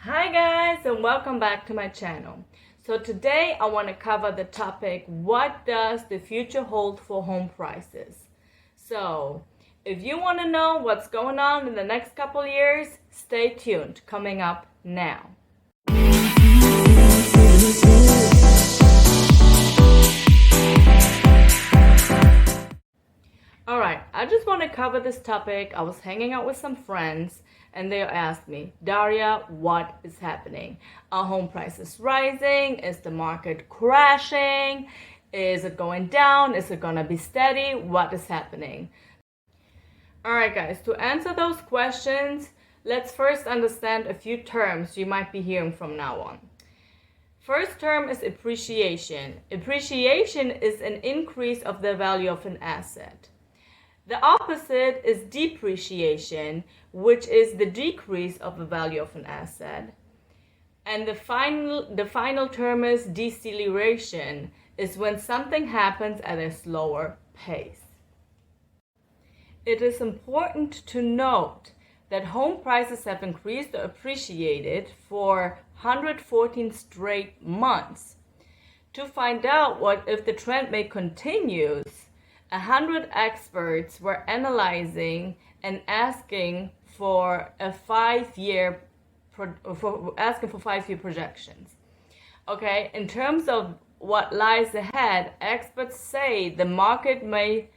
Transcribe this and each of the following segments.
Hi guys, and welcome back to my channel. So today I want to cover the topic, what does the future hold for home prices? So if you want to know what's going on in the next couple years, stay tuned. Coming up now. Alright, I just want to cover this topic. I was hanging out with some friends and they asked me, Daria, what is happening? Are home prices rising? Is the market crashing? Is it going down? Is it gonna be steady? What is happening? Alright guys, to answer those questions, let's first understand a few terms you might be hearing from now on. First term is appreciation. Appreciation is an increase of the value of an asset. The opposite is depreciation, which is the decrease of the value of an asset. And the final term is deceleration, is when something happens at a slower pace. It is important to note that home prices have increased or appreciated for 114 straight months. To find out if the trend may continue, 100 experts were analyzing and asking for 5-year projections. Okay, in terms of what lies ahead, experts say the market may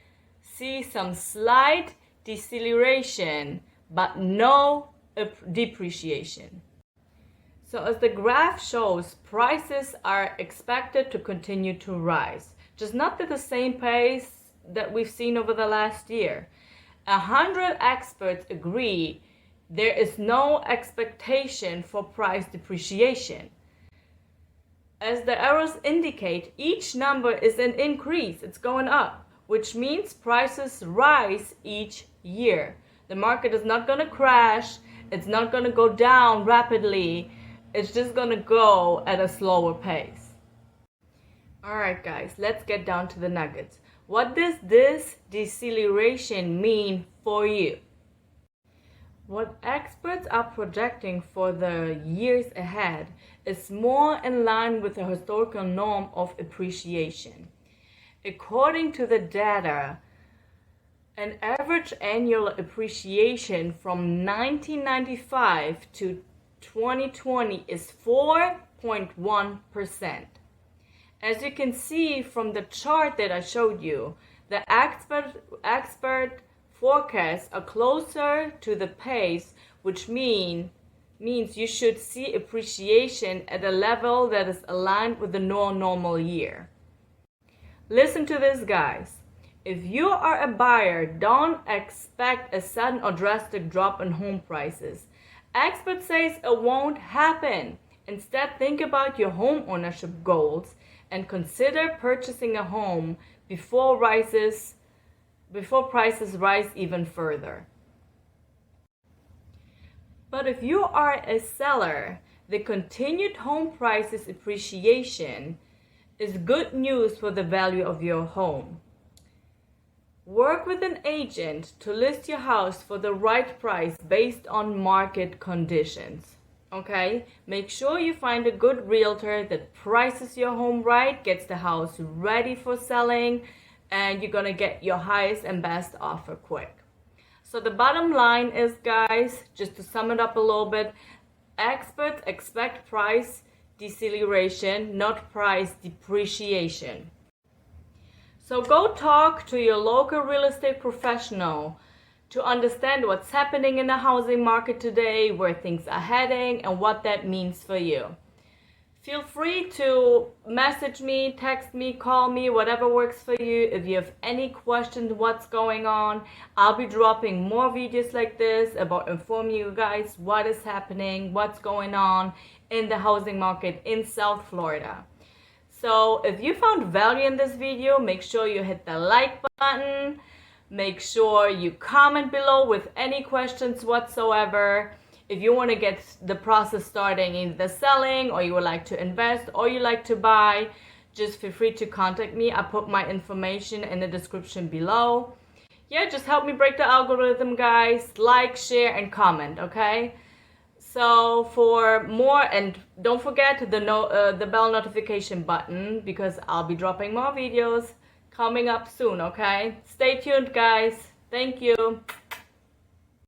see some slight deceleration, but no depreciation. So as the graph shows, prices are expected to continue to rise, just not at the same pace that we've seen over the last year. 100 experts agree there is no expectation for price depreciation. As the arrows indicate, each number is an increase, it's going up, which means prices rise each year. The market is not going to crash, it's not going to go down rapidly, it's just going to go at a slower pace. Alright guys, let's get down to the nuggets. What does this deceleration mean for you? What experts are projecting for the years ahead is more in line with the historical norm of appreciation. According to the data, an average annual appreciation from 1995 to 2020 is 4.1%. As you can see from the chart that I showed you, the expert forecasts are closer to the pace, which means you should see appreciation at a level that is aligned with the normal year. Listen to this, guys. If you are a buyer, don't expect a sudden or drastic drop in home prices. Experts say it won't happen. Instead, think about your home ownership goals and consider purchasing a home before prices rise even further. But if you are a seller, the continued home prices appreciation is good news for the value of your home. Work with an agent to list your house for the right price based on market conditions. Okay, make sure you find a good realtor that prices your home right, gets the house ready for selling, and you're gonna get your highest and best offer quick. So the bottom line is, guys, just to sum it up a little bit, experts expect price deceleration, not price depreciation. So go talk to your local real estate professional to understand what's happening in the housing market today, where things are heading, and what that means for you. Feel free to message me, text me, call me, whatever works for you. If you have any questions what's going on, I'll be dropping more videos like this about informing you guys what is happening, what's going on in the housing market in South Florida. So if you found value in this video, make sure you hit the like button. Make sure you comment below with any questions whatsoever. If you want to get the process starting in the selling, or you would like to invest, or you like to buy, just feel free to contact me. I put my information in the description below. Yeah, just help me break the algorithm, guys. Like, share, and comment, okay? So for more, and don't forget the bell notification button, because I'll be dropping more videos coming up soon, okay? Stay tuned, guys. Thank you.